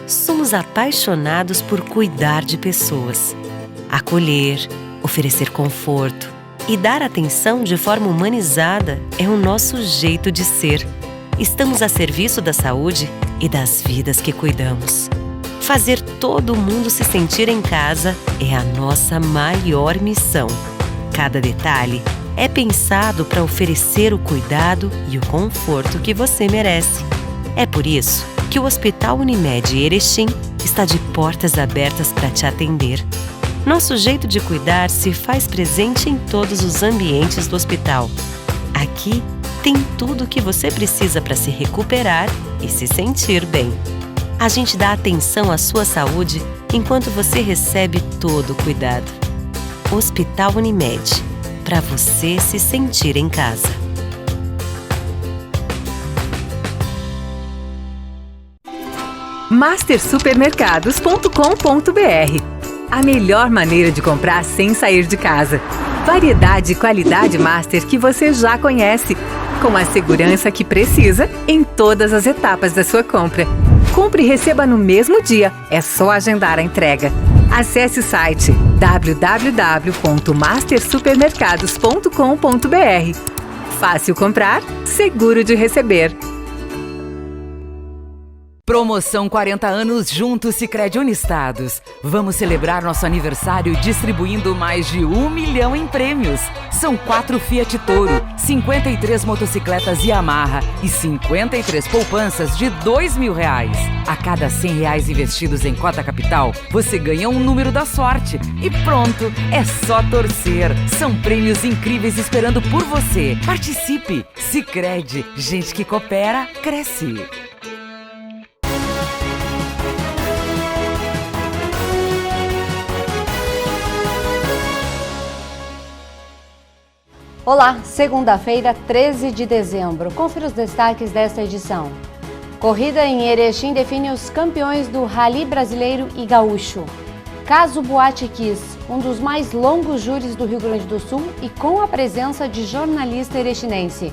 Somos apaixonados por cuidar de pessoas. Acolher, oferecer conforto e dar atenção de forma humanizada é o nosso jeito de ser. Estamos a serviço da saúde e das vidas que cuidamos. Fazer todo mundo se sentir em casa é a nossa maior missão. Cada detalhe é pensado para oferecer o cuidado e o conforto que você merece. É por isso que o Hospital Unimed Erechim está de portas abertas para te atender. Nosso jeito de cuidar se faz presente em todos os ambientes do hospital. Aqui tem tudo o que você precisa para se recuperar e se sentir bem. A gente dá atenção à sua saúde enquanto você recebe todo o cuidado. Hospital Unimed, para você se sentir em casa. mastersupermercados.com.br. A melhor maneira de comprar sem sair de casa. Variedade e qualidade Master que você já conhece, com a segurança que precisa em todas as etapas da sua compra. Compre e receba no mesmo dia, é só agendar a entrega. Acesse o site www.mastersupermercados.com.br. Fácil comprar, seguro de receber. Promoção 40 anos junto Sicredi Unistados. Vamos celebrar nosso aniversário distribuindo mais de 1 milhão em prêmios. São 4 Fiat Toro, 53 motocicletas Yamaha e 53 poupanças de R$2.000. A cada R$100 investidos em cota capital, você ganha um número da sorte. E pronto, é só torcer. São prêmios incríveis esperando por você. Participe! Sicredi, gente que coopera, cresce. Olá, segunda-feira, 13 de dezembro. Confira os destaques desta edição. Corrida em Erechim define os campeões do Rally Brasileiro e Gaúcho. Caso Boate Kiss, um dos mais longos júris do Rio Grande do Sul e com a presença de jornalista erechinense.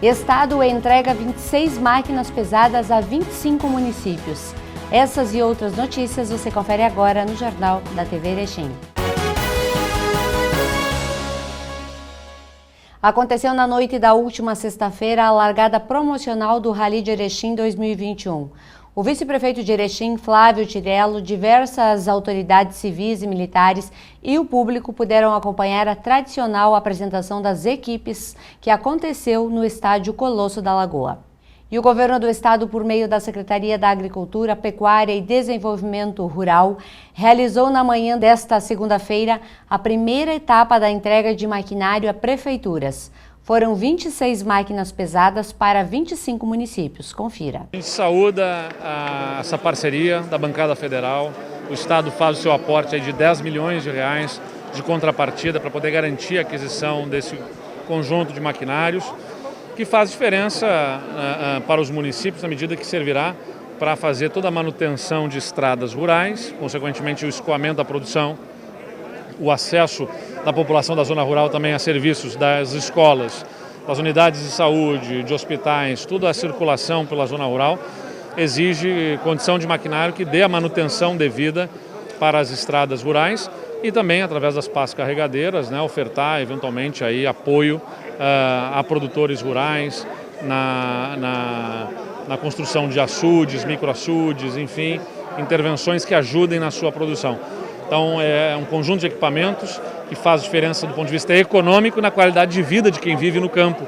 Estado entrega 26 máquinas pesadas a 25 municípios. Essas e outras notícias você confere agora no Jornal da TV Erechim. Aconteceu na noite da última sexta-feira a largada promocional do Rally de Erechim 2021. O vice-prefeito de Erechim, Flávio Tirello, diversas autoridades civis e militares e o público puderam acompanhar a tradicional apresentação das equipes que aconteceu no estádio Colosso da Lagoa. E o governo do estado, por meio da Secretaria da Agricultura, Pecuária e Desenvolvimento Rural, realizou na manhã desta segunda-feira a primeira etapa da entrega de maquinário a prefeituras. Foram 26 máquinas pesadas para 25 municípios. Confira. A gente saúda essa parceria da bancada federal. O estado faz o seu aporte de R$10 milhões de contrapartida para poder garantir a aquisição desse conjunto de maquinários, que faz diferença para os municípios na medida que servirá para fazer toda a manutenção de estradas rurais, consequentemente o escoamento da produção, o acesso da população da zona rural também a serviços das escolas, das unidades de saúde, de hospitais, toda a circulação pela zona rural exige condição de maquinário que dê a manutenção devida para as estradas rurais e também, através das pás carregadeiras, ofertar eventualmente aí apoio a produtores rurais na construção de açudes, microaçudes, enfim, intervenções que ajudem na sua produção. Então é um conjunto de equipamentos que faz diferença do ponto de vista econômico e na qualidade de vida de quem vive no campo.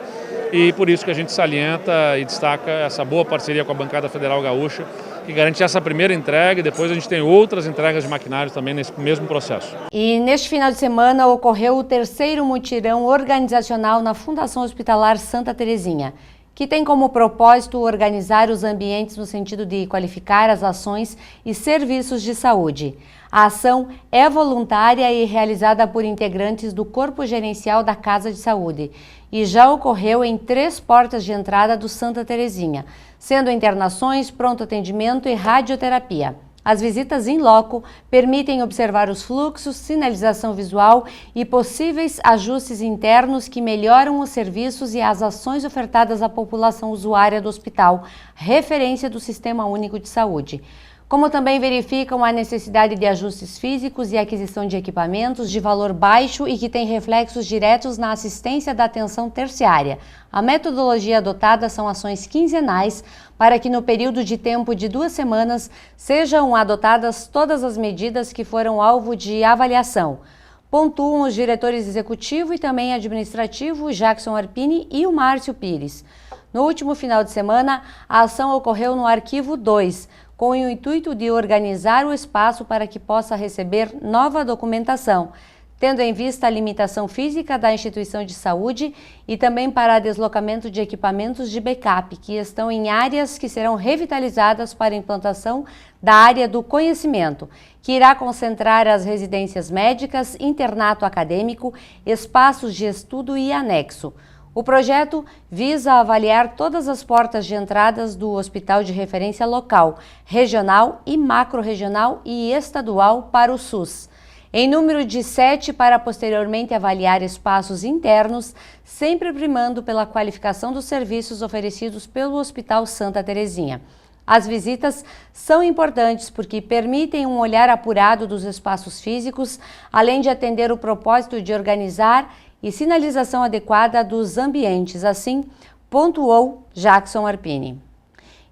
E por isso que a gente salienta e destaca essa boa parceria com a bancada federal gaúcha, que garante essa primeira entrega e depois a gente tem outras entregas de maquinários também nesse mesmo processo. E neste final de semana ocorreu o terceiro mutirão organizacional na Fundação Hospitalar Santa Terezinha, que tem como propósito organizar os ambientes no sentido de qualificar as ações e serviços de saúde. A ação é voluntária e realizada por integrantes do Corpo Gerencial da Casa de Saúde e já ocorreu em 3 portas de entrada do Santa Terezinha, sendo internações, pronto atendimento e radioterapia. As visitas in loco permitem observar os fluxos, sinalização visual e possíveis ajustes internos que melhoram os serviços e as ações ofertadas à população usuária do hospital, referência do Sistema Único de Saúde. como também verificam a necessidade de ajustes físicos e aquisição de equipamentos de valor baixo e que têm reflexos diretos na assistência da atenção terciária. A metodologia adotada são ações quinzenais para que no período de tempo de 2 semanas sejam adotadas todas as medidas que foram alvo de avaliação. Pontuam os diretores executivo e também administrativo, Jackson Arpini e o Márcio Pires. No último final de semana, a ação ocorreu no Arquivo 2, com o intuito de organizar o espaço para que possa receber nova documentação, tendo em vista a limitação física da instituição de saúde e também para deslocamento de equipamentos de backup, que estão em áreas que serão revitalizadas para a implantação da área do conhecimento, que irá concentrar as residências médicas, internato acadêmico, espaços de estudo e anexo. O projeto visa avaliar todas as portas de entradas do hospital de referência local, regional e macro-regional e estadual para o SUS, em número de 7 para posteriormente avaliar espaços internos, sempre primando pela qualificação dos serviços oferecidos pelo Hospital Santa Terezinha. As visitas são importantes porque permitem um olhar apurado dos espaços físicos, além de atender o propósito de organizar e sinalização adequada dos ambientes, assim pontuou Jackson Arpini.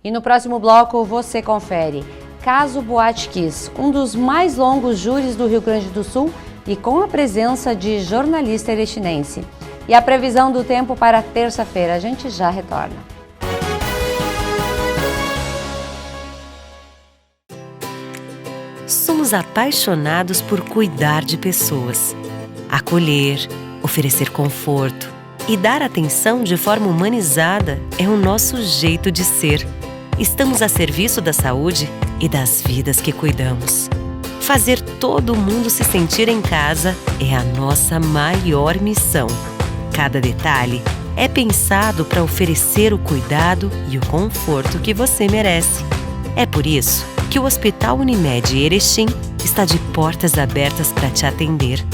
E no próximo bloco você confere Caso Boate Kiss, um dos mais longos júris do Rio Grande do Sul e com a presença de jornalista erechinense. E a previsão do tempo para terça-feira, a gente já retorna. Somos apaixonados por cuidar de pessoas, acolher, oferecer conforto e dar atenção de forma humanizada é o nosso jeito de ser. Estamos a serviço da saúde e das vidas que cuidamos. Fazer todo mundo se sentir em casa é a nossa maior missão. Cada detalhe é pensado para oferecer o cuidado e o conforto que você merece. É por isso que o Hospital Unimed Erechim está de portas abertas para te atender.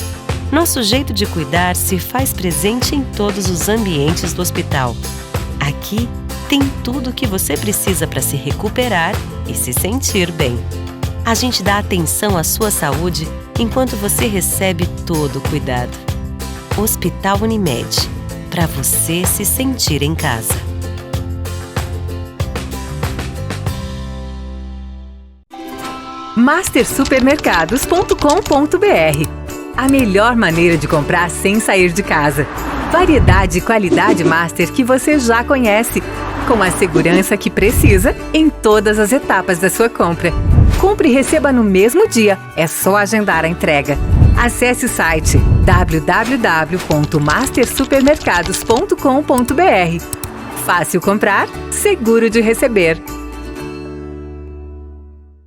Nosso jeito de cuidar se faz presente em todos os ambientes do hospital. Aqui tem tudo o que você precisa para se recuperar e se sentir bem. A gente dá atenção à sua saúde enquanto você recebe todo o cuidado. Hospital Unimed, para você se sentir em casa. mastersupermercados.com.br. A melhor maneira de comprar sem sair de casa. Variedade e qualidade Master que você já conhece, com a segurança que precisa em todas as etapas da sua compra. Compre e receba no mesmo dia, é só agendar a entrega. Acesse o site www.mastersupermercados.com.br. Fácil comprar, seguro de receber.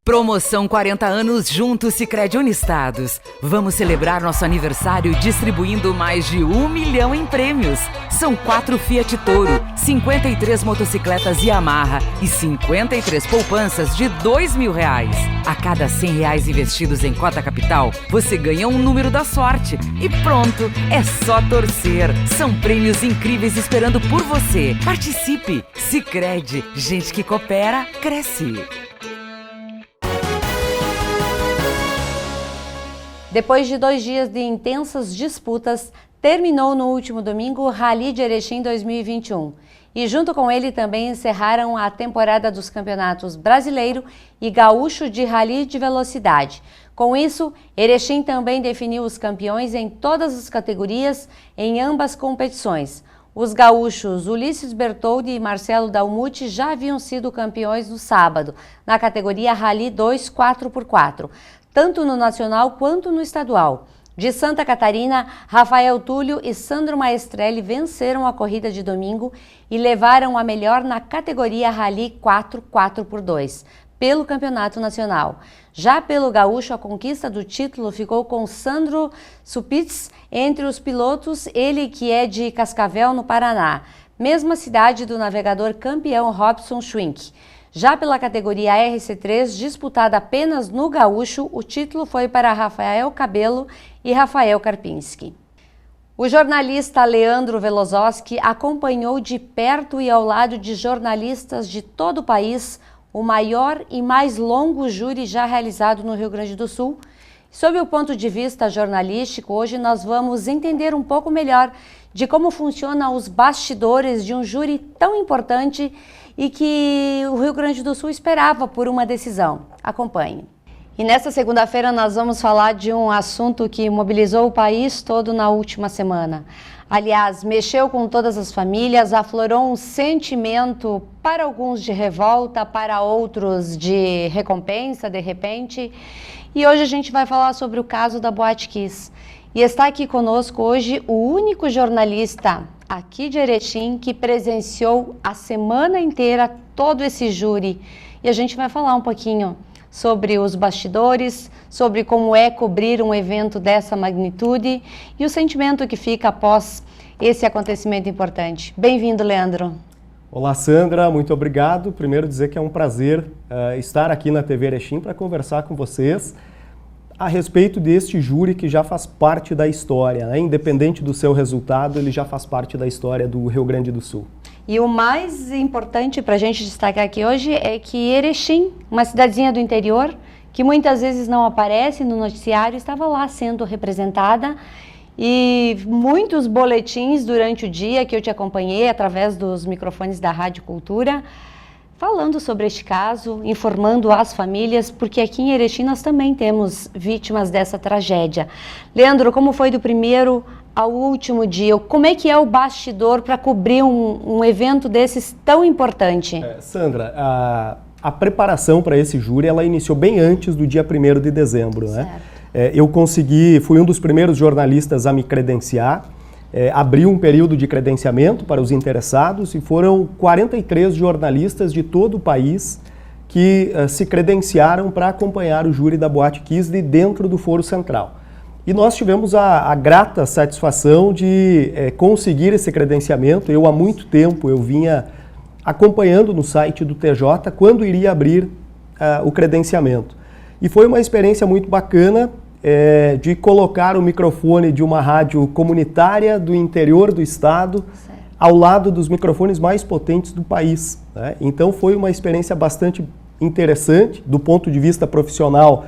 Promoção 40 anos junto Sicredi Unistados. Vamos celebrar nosso aniversário distribuindo mais de 1 milhão em prêmios. São 4 Fiat Toro, 53 motocicletas Yamaha e 53 poupanças de R$2.000. A cada R$100 investidos em cota capital, você ganha um número da sorte. E pronto, é só torcer. São prêmios incríveis esperando por você. Participe! Sicredi, gente que coopera, cresce. Depois de 2 dias de intensas disputas, terminou no último domingo o Rally de Erechim 2021. E junto com ele também encerraram a temporada dos campeonatos brasileiro e gaúcho de Rally de velocidade. Com isso, Erechim também definiu os campeões em todas as categorias em ambas competições. Os gaúchos Ulisses Bertoldi e Marcelo Dalmuti já haviam sido campeões no sábado, na categoria Rally 2 4x4. Tanto no nacional quanto no estadual. De Santa Catarina, Rafael Túlio e Sandro Maestrelli venceram a corrida de domingo e levaram a melhor na categoria Rally 4 4x2, pelo Campeonato Nacional. Já pelo gaúcho, a conquista do título ficou com Sandro Supitz entre os pilotos, ele que é de Cascavel, no Paraná, mesma cidade do navegador campeão Robson Schwink. Já pela categoria RC3, disputada apenas no gaúcho, o título foi para Rafael Cabello e Rafael Karpinski. O jornalista Leandro Velozoski acompanhou de perto e ao lado de jornalistas de todo o país o maior e mais longo júri já realizado no Rio Grande do Sul. Sob o ponto de vista jornalístico, hoje nós vamos entender um pouco melhor de como funcionam os bastidores de um júri tão importante e que o Rio Grande do Sul esperava por uma decisão. Acompanhe. E nesta segunda-feira nós vamos falar de um assunto que mobilizou o país todo na última semana. Aliás, mexeu com todas as famílias, aflorou um sentimento, para alguns de revolta, para outros de recompensa, de repente. E hoje a gente vai falar sobre o caso da Boate Kiss. E está aqui conosco hoje o único jornalista aqui de Erechim que presenciou a semana inteira todo esse júri. E a gente vai falar um pouquinho sobre os bastidores, sobre como é cobrir um evento dessa magnitude e o sentimento que fica após esse acontecimento importante. Bem-vindo, Leandro. Olá, Sandra, muito obrigado. Primeiro dizer que é um prazer estar aqui na TV Erechim para conversar com vocês a respeito deste júri que já faz parte da história, né? Independente do seu resultado, ele já faz parte da história do Rio Grande do Sul. E o mais importante para a gente destacar aqui hoje é que Erechim, uma cidadezinha do interior, que muitas vezes não aparece no noticiário, estava lá sendo representada e muitos boletins durante o dia que eu te acompanhei através dos microfones da Rádio Cultura, falando sobre este caso, informando as famílias, porque aqui em Erechim nós também temos vítimas dessa tragédia. Leandro, como foi do primeiro ao último dia? Como é que é o bastidor para cobrir um evento desses tão importante? Sandra, a preparação para esse júri, ela iniciou bem antes do dia 1º de dezembro, né? Eu fui um dos primeiros jornalistas a me credenciar, abriu um período de credenciamento para os interessados e foram 43 jornalistas de todo o país que se credenciaram para acompanhar o júri da Boate Kiss de dentro do Foro Central. E nós tivemos a grata satisfação de conseguir esse credenciamento. Eu, há muito tempo, eu vinha acompanhando no site do TJ quando iria abrir o credenciamento. E foi uma experiência muito bacana de colocar o microfone de uma rádio comunitária do interior do estado ao lado dos microfones mais potentes do país, né? Então foi uma experiência bastante interessante do ponto de vista profissional.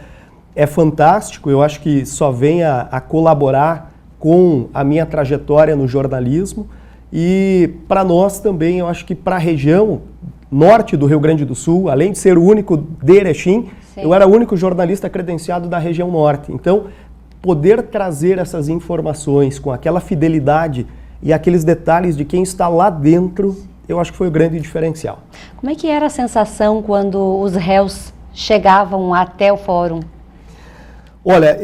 É fantástico, eu acho que só vem a colaborar com a minha trajetória no jornalismo e para nós também, eu acho que para a região norte do Rio Grande do Sul, além de ser o único de Erechim, eu era o único jornalista credenciado da região norte. Então, poder trazer essas informações com aquela fidelidade e aqueles detalhes de quem está lá dentro, eu acho que foi o grande diferencial. Como é que era a sensação quando os réus chegavam até o fórum? Olha,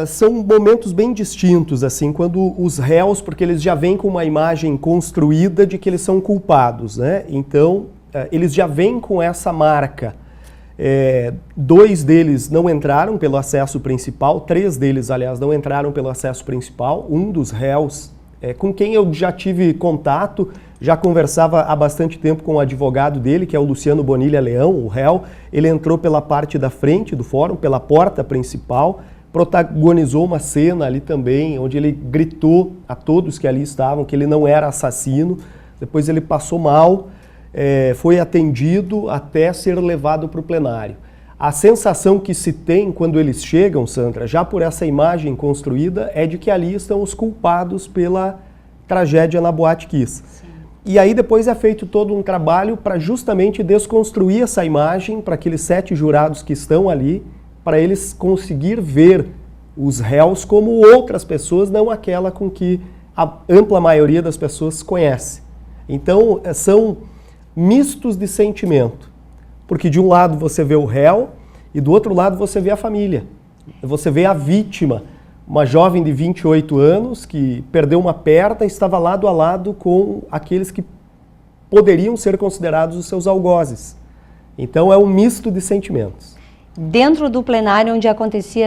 são momentos bem distintos, assim, quando os réus, porque eles já vêm com uma imagem construída de que eles são culpados, né? Então, eles já vêm com essa marca. 2 deles não entraram pelo acesso principal, 3 deles, aliás, não entraram pelo acesso principal. Um dos réus, com quem eu já tive contato, já conversava há bastante tempo com o advogado dele, que é o Luciano Bonilha Leão, o réu. Ele entrou pela parte da frente do fórum, pela porta principal, protagonizou uma cena ali também, onde ele gritou a todos que ali estavam que ele não era assassino. Depois ele passou mal, foi atendido até ser levado para o plenário. A sensação que se tem quando eles chegam, Sandra, já por essa imagem construída, é de que ali estão os culpados pela tragédia na Boate Kiss. Sim. E aí depois é feito todo um trabalho para justamente desconstruir essa imagem para aqueles 7 jurados que estão ali, para eles conseguir ver os réus como outras pessoas, não aquela com que a ampla maioria das pessoas conhece. Então, são mistos de sentimento, porque de um lado você vê o réu e do outro lado você vê a família. Você vê a vítima, uma jovem de 28 anos que perdeu uma perna e estava lado a lado com aqueles que poderiam ser considerados os seus algozes. Então, é um misto de sentimentos. Dentro do plenário onde acontecia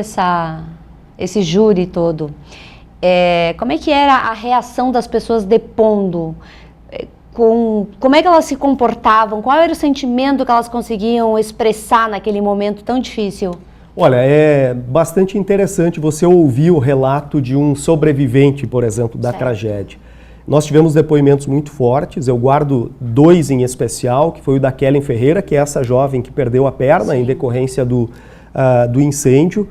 esse júri todo, como é que era a reação das pessoas depondo? Como é que elas se comportavam? Qual era o sentimento que elas conseguiam expressar naquele momento tão difícil? Olha, é bastante interessante você ouvir o relato de um sobrevivente, por exemplo, da tragédia. Nós tivemos depoimentos muito fortes, eu guardo 2 em especial, que foi o da Kellen Ferreira, que é essa jovem que perdeu a perna em decorrência do incêndio.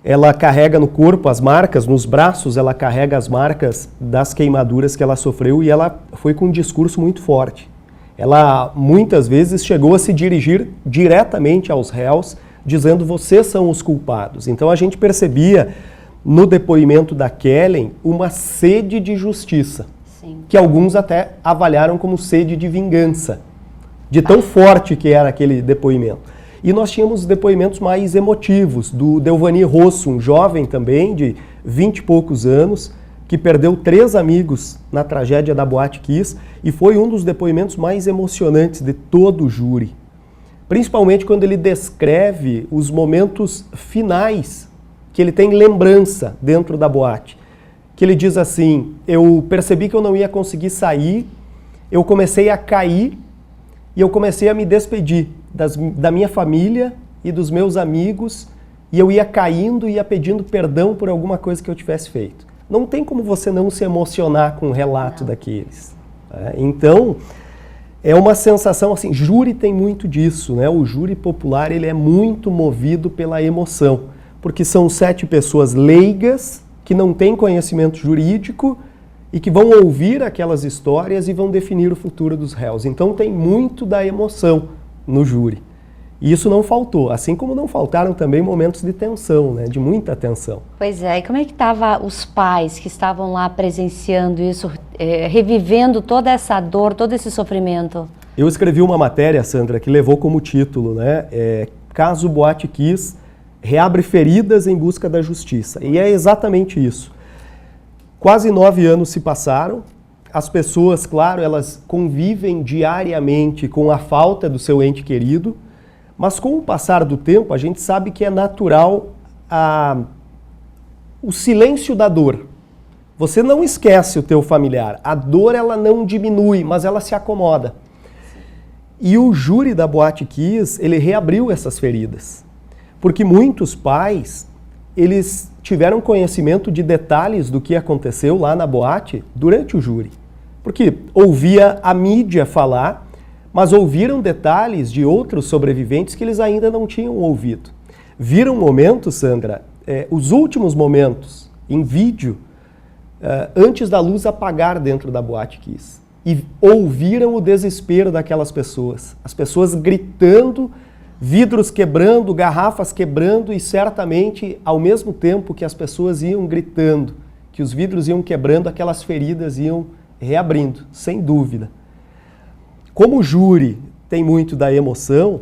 Ela carrega no corpo as marcas, nos braços ela carrega as marcas das queimaduras que ela sofreu e ela foi com um discurso muito forte. Ela muitas vezes chegou a se dirigir diretamente aos réus, dizendo: vocês são os culpados. Então a gente percebia no depoimento da Kellen uma sede de justiça, que alguns até avaliaram como sede de vingança, de tão forte que era aquele depoimento. E nós tínhamos depoimentos mais emotivos, do Delvani Rosso, um jovem também de 20 e poucos anos, que perdeu 3 amigos na tragédia da Boate Kiss, e foi um dos depoimentos mais emocionantes de todo o júri. Principalmente quando ele descreve os momentos finais que ele tem lembrança dentro da boate. Que ele diz assim: eu percebi que eu não ia conseguir sair, eu comecei a cair e eu comecei a me despedir da minha família e dos meus amigos, e eu ia caindo e ia pedindo perdão por alguma coisa que eu tivesse feito. Não tem como você não se emocionar com um relato daqueles. Então, é uma sensação assim, júri tem muito disso, né? O júri popular, ele é muito movido pela emoção, porque são 7 pessoas leigas, que não têm conhecimento jurídico e que vão ouvir aquelas histórias e vão definir o futuro dos réus. Então tem muito da emoção no júri. E isso não faltou, assim como não faltaram também momentos de tensão, né? De muita tensão. Pois é, e como é que estavam os pais que estavam lá presenciando isso, revivendo toda essa dor, todo esse sofrimento? Eu escrevi uma matéria, Sandra, que levou como título, né? Caso Boate Kiss reabre feridas em busca da justiça. E é exatamente isso. Quase 9 anos se passaram, as pessoas, claro, elas convivem diariamente com a falta do seu ente querido, mas com o passar do tempo a gente sabe que é natural o silêncio da dor. Você não esquece o teu familiar, a dor ela não diminui, mas ela se acomoda. E o júri da Boate Kiss, ele reabriu essas feridas. Porque muitos pais, eles tiveram conhecimento de detalhes do que aconteceu lá na boate durante o júri. Porque ouvia a mídia falar, mas ouviram detalhes de outros sobreviventes que eles ainda não tinham ouvido. Viram momentos, Sandra, os últimos momentos, em vídeo, antes da luz apagar dentro da Boate Kiss. E ouviram o desespero daquelas pessoas. As pessoas gritando, vidros quebrando, garrafas quebrando, e certamente, ao mesmo tempo que as pessoas iam gritando, que os vidros iam quebrando, aquelas feridas iam reabrindo, sem dúvida. Como o júri tem muito da emoção,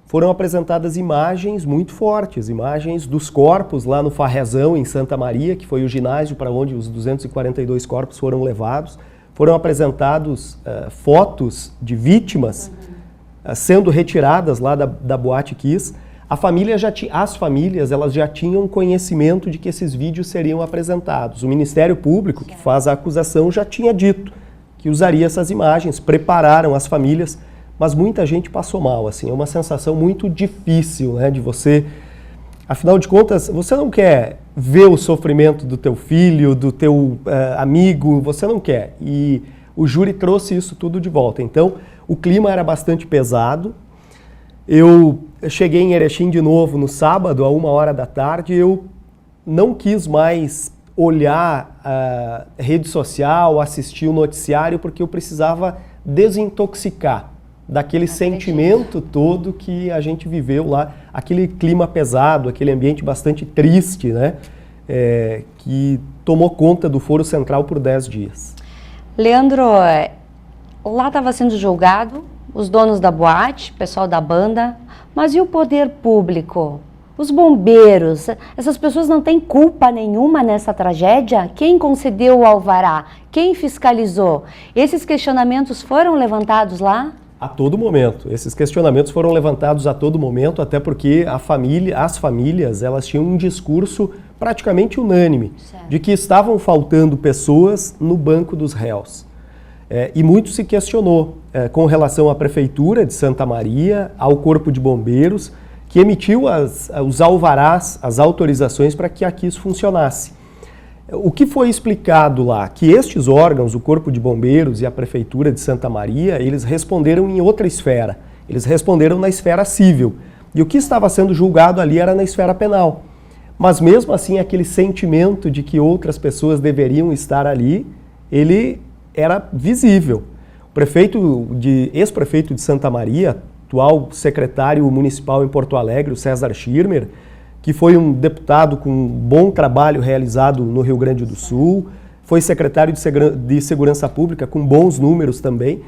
foram apresentadas imagens muito fortes, imagens dos corpos lá no Farrezão, em Santa Maria, que foi o ginásio para onde os 242 corpos foram levados. Foram apresentados fotos de vítimas sendo retiradas lá da Boate Kiss. As famílias elas já tinham conhecimento de que esses vídeos seriam apresentados. O Ministério Público, que faz a acusação, já tinha dito que usaria essas imagens, prepararam as famílias, mas muita gente passou mal. Assim, é uma sensação muito difícil, né, de você... Afinal de contas, você não quer ver o sofrimento do teu filho, do teu amigo, você não quer. E o júri trouxe isso tudo de volta. Então, o clima era bastante pesado. Eu cheguei em Erechim de novo no sábado, a 1h da tarde, e eu não quis mais olhar a rede social, assistir o noticiário, porque eu precisava desintoxicar daquele sentimento todo que a gente viveu lá, aquele clima pesado, aquele ambiente bastante triste, né, que tomou conta do Foro Central por 10 dias. Leandro, lá estava sendo julgado os donos da boate, pessoal da banda, mas e o poder público? Os bombeiros, essas pessoas não têm culpa nenhuma nessa tragédia? Quem concedeu o alvará? Quem fiscalizou? Esses questionamentos foram levantados lá? A todo momento. Esses questionamentos foram levantados a todo momento, até porque as famílias elas tinham um discurso praticamente unânime, de que estavam faltando pessoas no banco dos réus. E muito se questionou com relação à Prefeitura de Santa Maria, ao Corpo de Bombeiros, que emitiu os alvarás, as autorizações para que a Kiss funcionasse. O que foi explicado lá? Que estes órgãos, o Corpo de Bombeiros e a Prefeitura de Santa Maria, eles responderam em outra esfera. Eles responderam na esfera civil. E o que estava sendo julgado ali era na esfera penal. Mas mesmo assim, aquele sentimento de que outras pessoas deveriam estar ali, ele era visível. O ex-prefeito de Santa Maria, atual secretário municipal em Porto Alegre, o César Schirmer, que foi um deputado com um bom trabalho realizado no Rio Grande do Sul, foi secretário de Segurança Pública com bons números também,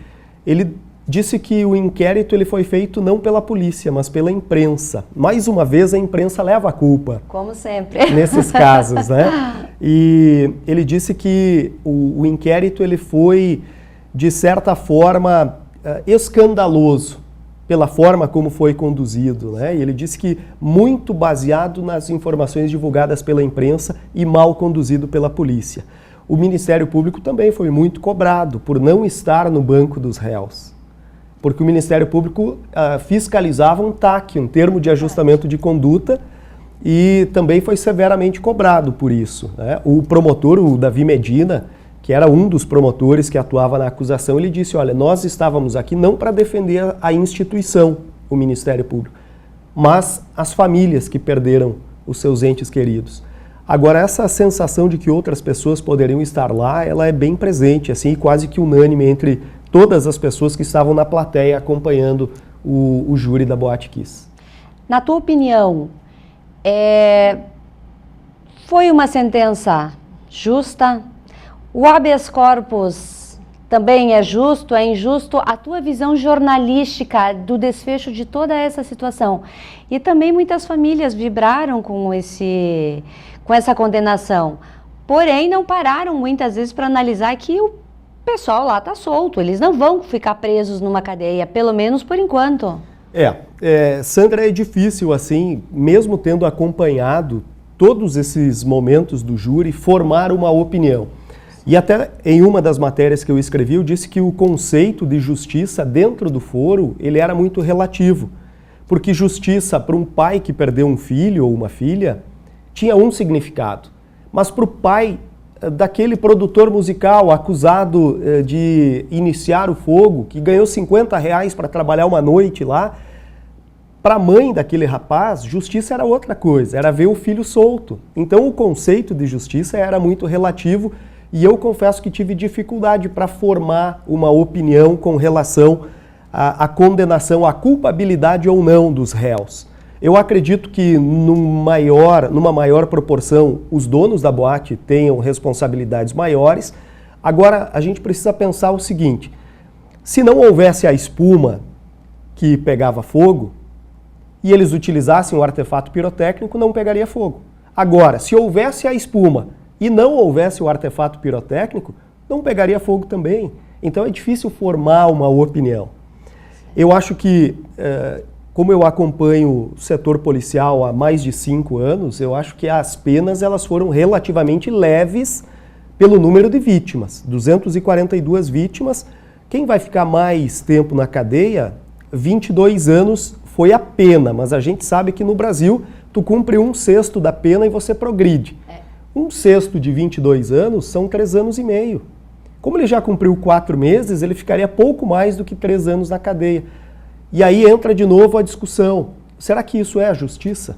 ele disse que o inquérito ele foi feito não pela polícia, mas pela imprensa. Mais uma vez, a imprensa leva a culpa. Como sempre. Nesses casos, né? E ele disse que o inquérito ele foi, de certa forma, escandaloso pela forma como foi conduzido, né? E ele disse que muito baseado nas informações divulgadas pela imprensa e mal conduzido pela polícia. O Ministério Público também foi muito cobrado por não estar no banco dos réus. Porque o Ministério Público fiscalizava um TAC, um termo de ajustamento de conduta, e também foi severamente cobrado por isso, né? O promotor, o Davi Medina, que era um dos promotores que atuava na acusação, ele disse, olha, nós estávamos aqui não para defender a instituição, o Ministério Público, mas as famílias que perderam os seus entes queridos. Agora, essa sensação de que outras pessoas poderiam estar lá, ela é bem presente, assim, quase que unânime entre todas as pessoas que estavam na plateia acompanhando o júri da Boate Kiss. Na tua opinião, foi uma sentença justa? O habeas corpus também é justo, é injusto? A tua visão jornalística do desfecho de toda essa situação. E também muitas famílias vibraram com essa condenação. Porém, não pararam muitas vezes para analisar que o pessoal lá está solto. Eles não vão ficar presos numa cadeia, pelo menos por enquanto. Sandra, é difícil assim, mesmo tendo acompanhado todos esses momentos do júri, formar uma opinião. E até em uma das matérias que eu escrevi, eu disse que o conceito de justiça dentro do foro, ele era muito relativo. Porque justiça para um pai que perdeu um filho ou uma filha, tinha um significado. Mas para o pai daquele produtor musical acusado de iniciar o fogo, que ganhou R$50 para trabalhar uma noite lá, para a mãe daquele rapaz, justiça era outra coisa, era ver o filho solto. Então o conceito de justiça era muito relativo, e eu confesso que tive dificuldade para formar uma opinião com relação à condenação, à culpabilidade ou não dos réus. Eu acredito que numa maior proporção os donos da boate tenham responsabilidades maiores. Agora a gente precisa pensar o seguinte, se não houvesse a espuma que pegava fogo e eles utilizassem o artefato pirotécnico, não pegaria fogo. Agora, se houvesse a espuma e não houvesse o artefato pirotécnico, não pegaria fogo também. Então é difícil formar uma opinião. Eu acho que, como eu acompanho o setor policial há mais de 5 anos, eu acho que as penas elas foram relativamente leves pelo número de vítimas. 242 vítimas. Quem vai ficar mais tempo na cadeia, 22 anos foi a pena, mas a gente sabe que no Brasil tu cumpre 1/6 da pena e você progride. 1/6 de 22 anos são 3 anos e meio. Como ele já cumpriu 4 meses, ele ficaria pouco mais do que 3 anos na cadeia. E aí entra de novo a discussão, será que isso é a justiça?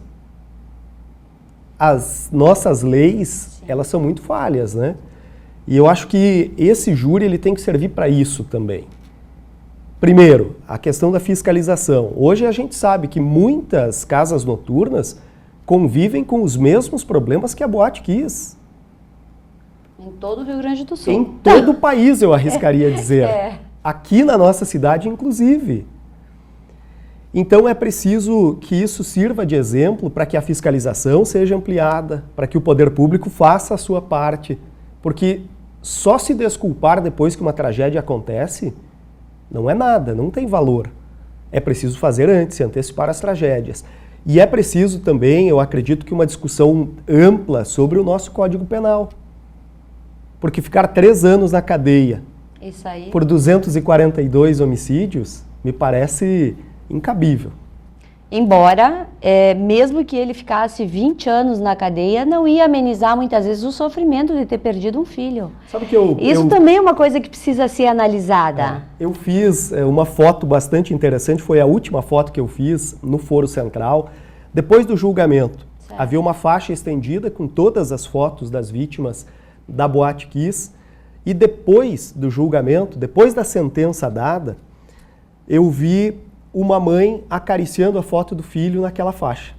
As nossas leis, elas são muito falhas, né? E eu acho que esse júri ele tem que servir para isso também. Primeiro, a questão da fiscalização. Hoje a gente sabe que muitas casas noturnas convivem com os mesmos problemas que a Boate Kiss. Em todo o Rio Grande do Sul. Em todo o país, eu arriscaria dizer. Aqui na nossa cidade, inclusive. Então é preciso que isso sirva de exemplo para que a fiscalização seja ampliada, para que o poder público faça a sua parte. Porque só se desculpar depois que uma tragédia acontece não é nada, não tem valor. É preciso fazer antes, se antecipar as tragédias. E é preciso também, eu acredito, que uma discussão ampla sobre o nosso Código Penal. Porque ficar 3 anos na cadeia por 242 homicídios me parece incabível. Embora, mesmo que ele ficasse 20 anos na cadeia, não ia amenizar muitas vezes o sofrimento de ter perdido um filho. Sabe que Isso também é uma coisa que precisa ser analisada. Eu fiz uma foto bastante interessante, foi a última foto que eu fiz no Foro Central, depois do julgamento. Certo. Havia uma faixa estendida com todas as fotos das vítimas da Boate Kiss, e depois do julgamento, depois da sentença dada, eu vi uma mãe acariciando a foto do filho naquela faixa.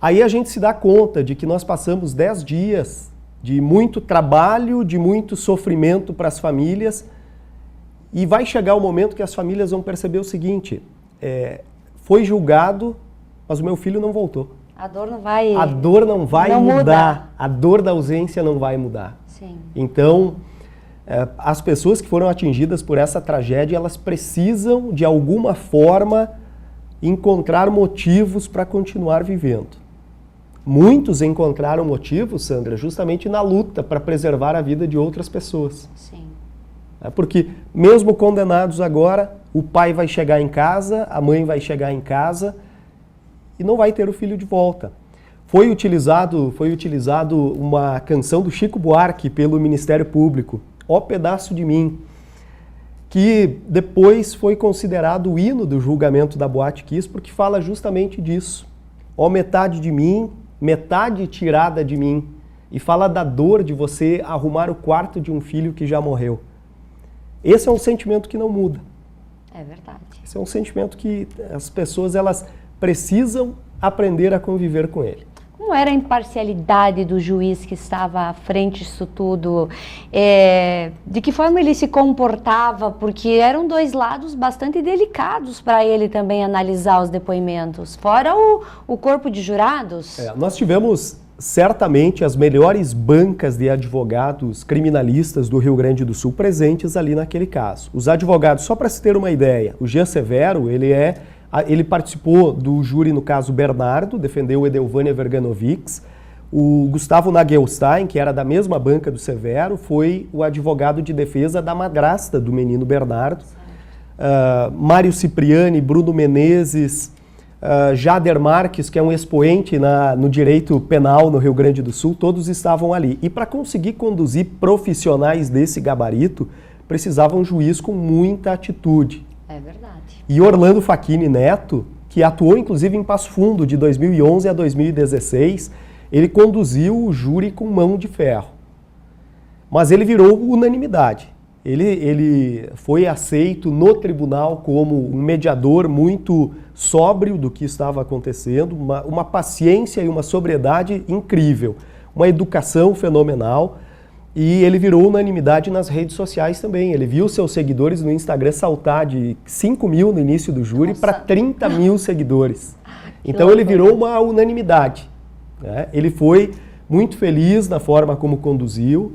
Aí a gente se dá conta de que nós passamos 10 dias de muito trabalho, de muito sofrimento para as famílias, e vai chegar o momento que as famílias vão perceber o seguinte, foi julgado, mas o meu filho não voltou. A dor não vai... A dor não vai mudar. A dor da ausência não vai mudar. Sim. Então, as pessoas que foram atingidas por essa tragédia, elas precisam, de alguma forma, encontrar motivos para continuar vivendo. Muitos encontraram motivos, Sandra, justamente na luta para preservar a vida de outras pessoas. Sim. Porque, mesmo condenados agora, o pai vai chegar em casa, a mãe vai chegar em casa e não vai ter o filho de volta. Foi utilizado uma canção do Chico Buarque pelo Ministério Público, Ó Pedaço de Mim, que depois foi considerado o hino do julgamento da Boate Kiss, porque fala justamente disso. Ó metade de mim, metade tirada de mim. E fala da dor de você arrumar o quarto de um filho que já morreu. Esse é um sentimento que não muda. É verdade. Esse é um sentimento que as pessoas elas precisam aprender a conviver com ele. Como era a imparcialidade do juiz que estava à frente disso tudo? De que forma ele se comportava? Porque eram dois lados bastante delicados para ele também analisar os depoimentos, fora o corpo de jurados. Nós tivemos certamente as melhores bancas de advogados criminalistas do Rio Grande do Sul presentes ali naquele caso. Os advogados, só para se ter uma ideia, o Jean Severo, ele participou do júri no caso Bernardo, defendeu Edelvânia Verganovics. O Gustavo Nagelstein, que era da mesma banca do Severo, foi o advogado de defesa da madrasta do menino Bernardo. Mário Cipriani, Bruno Menezes, Jader Marques, que é um expoente no direito penal no Rio Grande do Sul, todos estavam ali. E para conseguir conduzir profissionais desse gabarito, precisava um juiz com muita atitude. É verdade. E Orlando Facchini Neto, que atuou inclusive em Passo Fundo de 2011 a 2016, ele conduziu o júri com mão de ferro. Mas ele virou unanimidade. Ele foi aceito no tribunal como um mediador muito sóbrio do que estava acontecendo, uma paciência e uma sobriedade incrível, uma educação fenomenal. E ele virou unanimidade nas redes sociais também. Ele viu seus seguidores no Instagram saltar de 5 mil no início do júri para 30 mil seguidores. Então ele virou uma unanimidade. Né? Ele foi muito feliz na forma como conduziu.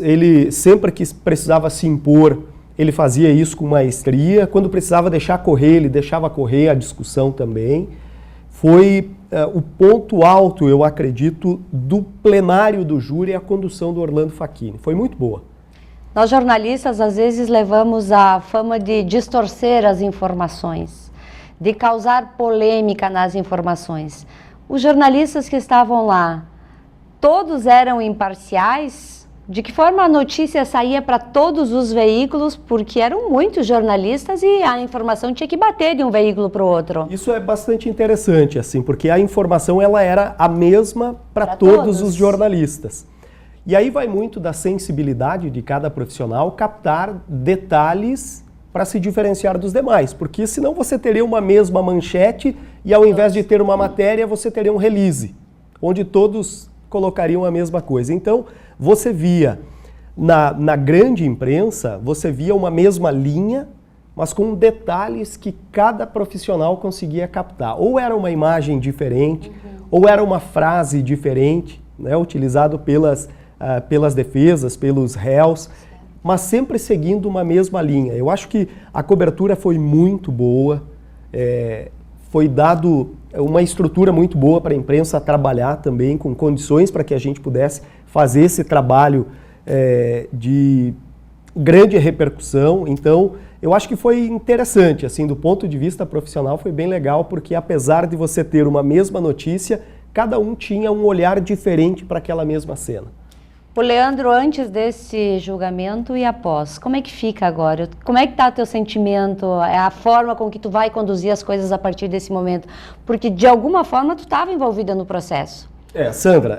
Ele sempre que precisava se impor, ele fazia isso com maestria. Quando precisava deixar correr, ele deixava correr a discussão também. Foi o ponto alto, eu acredito, do plenário do júri, a condução do Orlando Facchini. Foi muito boa. Nós jornalistas, às vezes, levamos a fama de distorcer as informações, de causar polêmica nas informações. Os jornalistas que estavam lá, todos eram imparciais? De que forma a notícia saía para todos os veículos, porque eram muitos jornalistas e a informação tinha que bater de um veículo para o outro. Isso é bastante interessante, assim, porque a informação ela era a mesma para todos os jornalistas. E aí vai muito da sensibilidade de cada profissional captar detalhes para se diferenciar dos demais, porque senão você teria uma mesma manchete e ao invés de ter uma matéria, você teria um release, onde todos colocariam a mesma coisa. Então, você via, na grande imprensa, você via uma mesma linha, mas com detalhes que cada profissional conseguia captar. Ou era uma imagem diferente, ou era uma frase diferente, né, utilizado pelas defesas, pelos réus, mas sempre seguindo uma mesma linha. Eu acho que a cobertura foi muito boa, foi dado uma estrutura muito boa para a imprensa trabalhar também, com condições para que a gente pudesse fazer esse trabalho de grande repercussão. Então, eu acho que foi interessante, assim, do ponto de vista profissional foi bem legal, porque apesar de você ter uma mesma notícia, cada um tinha um olhar diferente para aquela mesma cena. O Leandro, antes desse julgamento e após, como é que fica agora? Como é que está o teu sentimento, a forma com que tu vai conduzir as coisas a partir desse momento? Porque de alguma forma tu estava envolvida no processo. Sandra,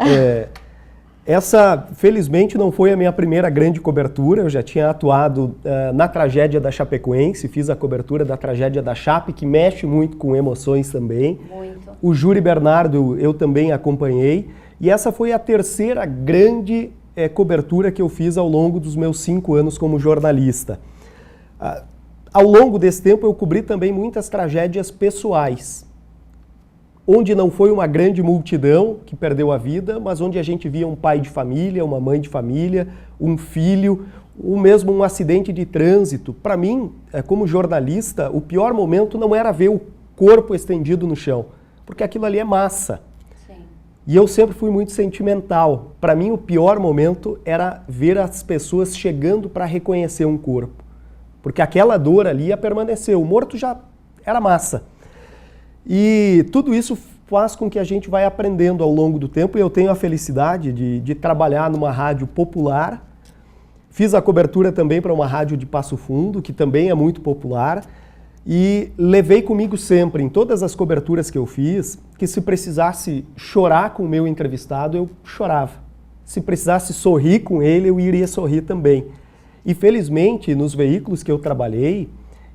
essa felizmente não foi a minha primeira grande cobertura, eu já tinha atuado na tragédia da Chapecoense, fiz a cobertura da tragédia da Chape, que mexe muito com emoções também. Muito. O Júri Bernardo eu também acompanhei, e essa foi a terceira grande cobertura que eu fiz ao longo dos meus 5 anos como jornalista. Ao longo desse tempo eu cobri também muitas tragédias pessoais, onde não foi uma grande multidão que perdeu a vida, mas onde a gente via um pai de família, uma mãe de família, um filho, ou mesmo um acidente de trânsito. Para mim, como jornalista, o pior momento não era ver o corpo estendido no chão, porque aquilo ali é massa. E eu sempre fui muito sentimental. Para mim, o pior momento era ver as pessoas chegando para reconhecer um corpo. Porque aquela dor ali ia permanecer. O morto já era massa. E tudo isso faz com que a gente vai aprendendo ao longo do tempo. E eu tenho a felicidade de trabalhar numa rádio popular. Fiz a cobertura também para uma rádio de Passo Fundo, que também é muito popular. E levei comigo sempre, em todas as coberturas que eu fiz, que se precisasse chorar com o meu entrevistado, eu chorava. Se precisasse sorrir com ele, eu iria sorrir também. E felizmente, nos veículos que eu trabalhei,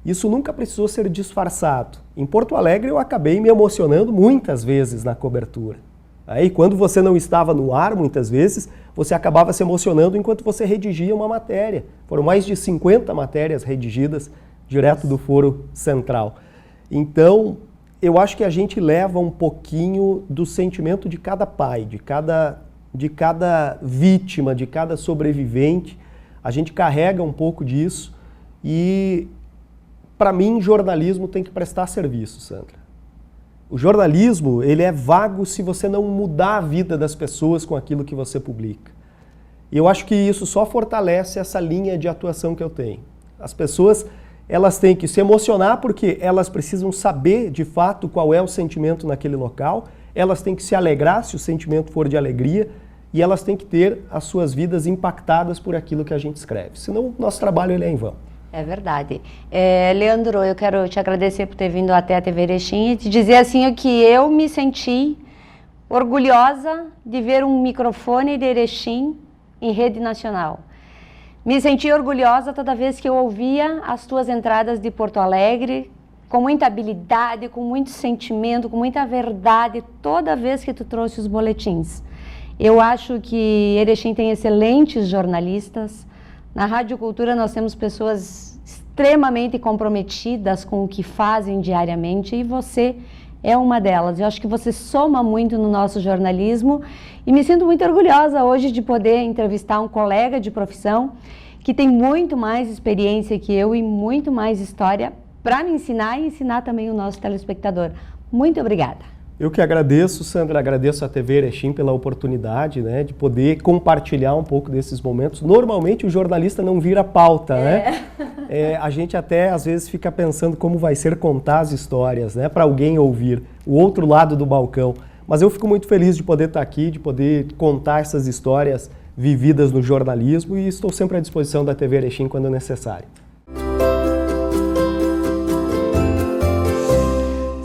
isso nunca precisou ser disfarçado. Em Porto Alegre, eu acabei me emocionando muitas vezes na cobertura. Aí, quando você não estava no ar, muitas vezes, você acabava se emocionando enquanto você redigia uma matéria. Foram mais de 50 matérias redigidas direto do Foro Central. Então, eu acho que a gente leva um pouquinho do sentimento de cada pai, de cada vítima, de cada sobrevivente. A gente carrega um pouco disso e, para mim, jornalismo tem que prestar serviço, Sandra. O jornalismo, ele é vago se você não mudar a vida das pessoas com aquilo que você publica. E eu acho que isso só fortalece essa linha de atuação que eu tenho. As pessoas, elas têm que se emocionar porque elas precisam saber de fato qual é o sentimento naquele local, elas têm que se alegrar se o sentimento for de alegria e elas têm que ter as suas vidas impactadas por aquilo que a gente escreve. Senão o nosso trabalho ele é em vão. É verdade. Leandro, eu quero te agradecer por ter vindo até a TV Erechim e te dizer assim que eu me senti orgulhosa de ver um microfone de Erechim em rede nacional. Me senti orgulhosa toda vez que eu ouvia as tuas entradas de Porto Alegre, com muita habilidade, com muito sentimento, com muita verdade, toda vez que tu trouxe os boletins. Eu acho que Erechim tem excelentes jornalistas. Na Rádio Cultura nós temos pessoas extremamente comprometidas com o que fazem diariamente e você é uma delas. Eu acho que você soma muito no nosso jornalismo e me sinto muito orgulhosa hoje de poder entrevistar um colega de profissão que tem muito mais experiência que eu e muito mais história para me ensinar e ensinar também o nosso telespectador. Muito obrigada. Eu que agradeço, Sandra, agradeço à TV Erechim pela oportunidade, né, de poder compartilhar um pouco desses momentos. Normalmente o jornalista não vira pauta, né? A gente até às vezes fica pensando como vai ser contar as histórias, né, para alguém ouvir o outro lado do balcão. Mas eu fico muito feliz de poder estar aqui, de poder contar essas histórias vividas no jornalismo e estou sempre à disposição da TV Erechim quando necessário.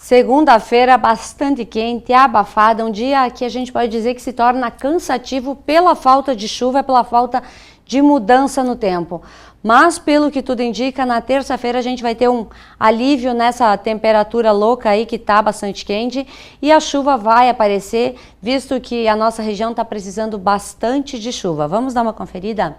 Segunda-feira bastante quente, abafada, um dia que a gente pode dizer que se torna cansativo pela falta de chuva, pela falta de mudança no tempo. Mas, pelo que tudo indica, na terça-feira a gente vai ter um alívio nessa temperatura louca aí que está bastante quente e a chuva vai aparecer, visto que a nossa região está precisando bastante de chuva. Vamos dar uma conferida?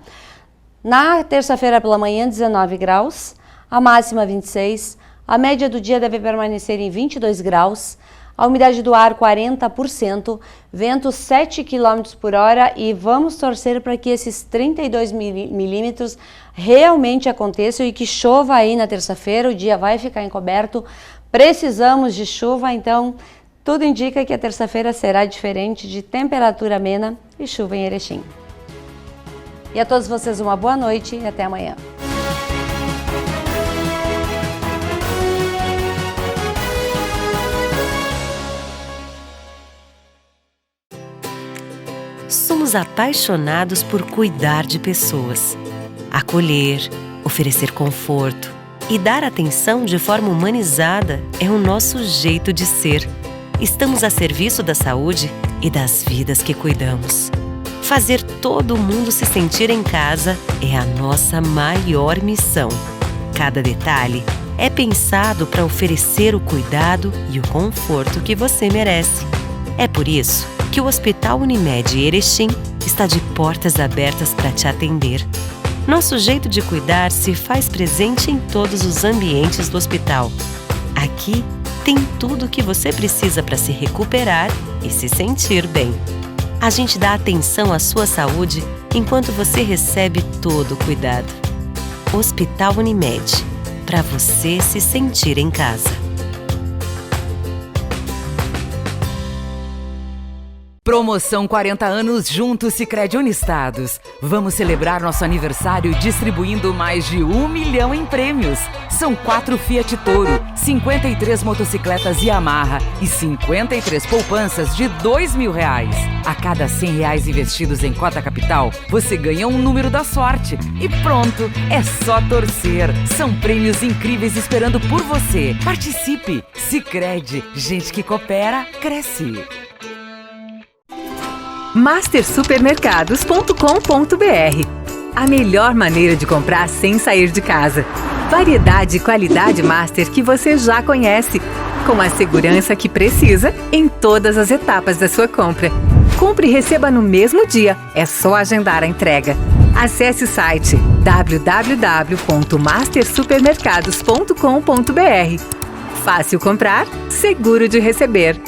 Na terça-feira pela manhã, 19 graus, a máxima 26, a média do dia deve permanecer em 22 graus, a umidade do ar 40%, vento 7 km por hora e vamos torcer para que esses 32 milímetros realmente aconteçam e que chova aí na terça-feira, o dia vai ficar encoberto, precisamos de chuva, então tudo indica que a terça-feira será diferente de temperatura amena e chuva em Erechim. E a todos vocês uma boa noite e até amanhã. Somos apaixonados por cuidar de pessoas, acolher, oferecer conforto e dar atenção de forma humanizada é o nosso jeito de ser. Estamos a serviço da saúde e das vidas que cuidamos. Fazer todo mundo se sentir em casa é a nossa maior missão. Cada detalhe é pensado para oferecer o cuidado e o conforto que você merece. É por isso que o Hospital Unimed Erechim está de portas abertas para te atender. Nosso jeito de cuidar se faz presente em todos os ambientes do hospital. Aqui tem tudo o que você precisa para se recuperar e se sentir bem. A gente dá atenção à sua saúde enquanto você recebe todo o cuidado. Hospital Unimed, para você se sentir em casa. Promoção 40 anos juntos Sicredi Unistados. Vamos celebrar nosso aniversário distribuindo mais de 1 milhão em prêmios. São 4 Fiat Toro, 53 motocicletas Yamaha e 53 poupanças de R$2.000. A cada R$100 investidos em cota capital, você ganha um número da sorte. E pronto, é só torcer. São prêmios incríveis esperando por você. Participe! Sicredi, gente que coopera, cresce. mastersupermercados.com.br. A melhor maneira de comprar sem sair de casa. Variedade e qualidade Master que você já conhece, com a segurança que precisa em todas as etapas da sua compra. Compre e receba no mesmo dia, é só agendar a entrega. Acesse o site www.mastersupermercados.com.br. Fácil comprar, seguro de receber.